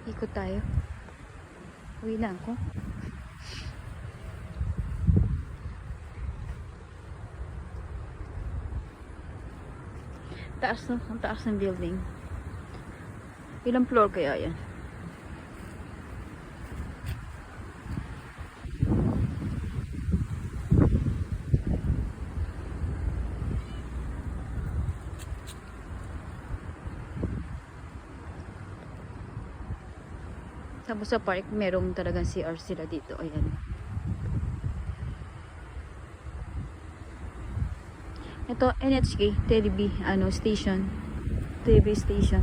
Ikot tayo. Uwi na ako. Taas no? Ang taas ng building. Ilang floor kaya yan? Tapos sa park, merong talagang CR sila dito. Ayan. Ito, NHK, TV, station. TV station.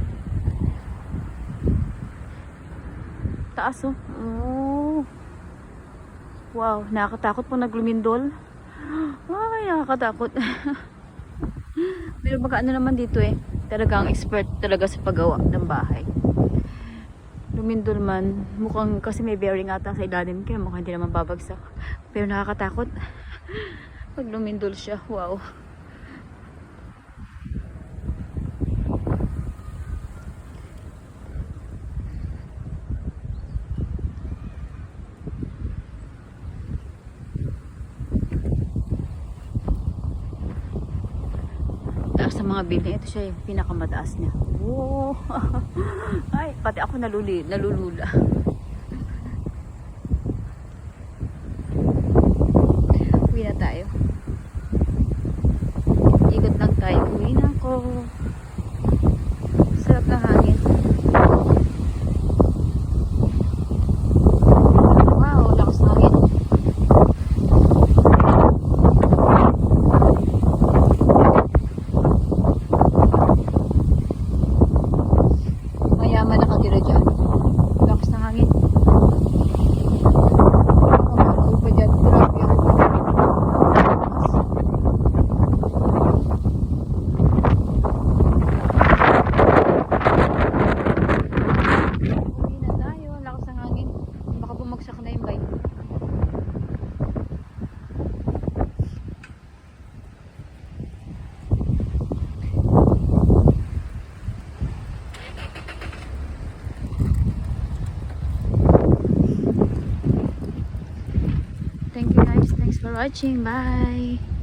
Taas, oh. Oh. Wow, nakakatakot po naglumindol. Ay, nakakatakot. Pero baka naman dito eh. Talagang expert talaga sa paggawa ng bahay. Lumindol man, mukhang kasi may bearing ata sa ilalim kaya mukhang hindi naman babagsak. Pero nakakatakot. Pag lumindol siya, wow. Taas sa mga building, ito siya yung pinakamataas niya. Oh. Ay, pati ako nalulula. Uwi na tayo. Ikot lang tayo. Uwi na ako. Sarap ng hangin. Wow, lakas ng hangin. Mayaman nakatira dyan. Lakas ng hangin. Upa dyan. Grabe ang bumagsak na yung bike. Thank you guys. Thanks for watching. Bye.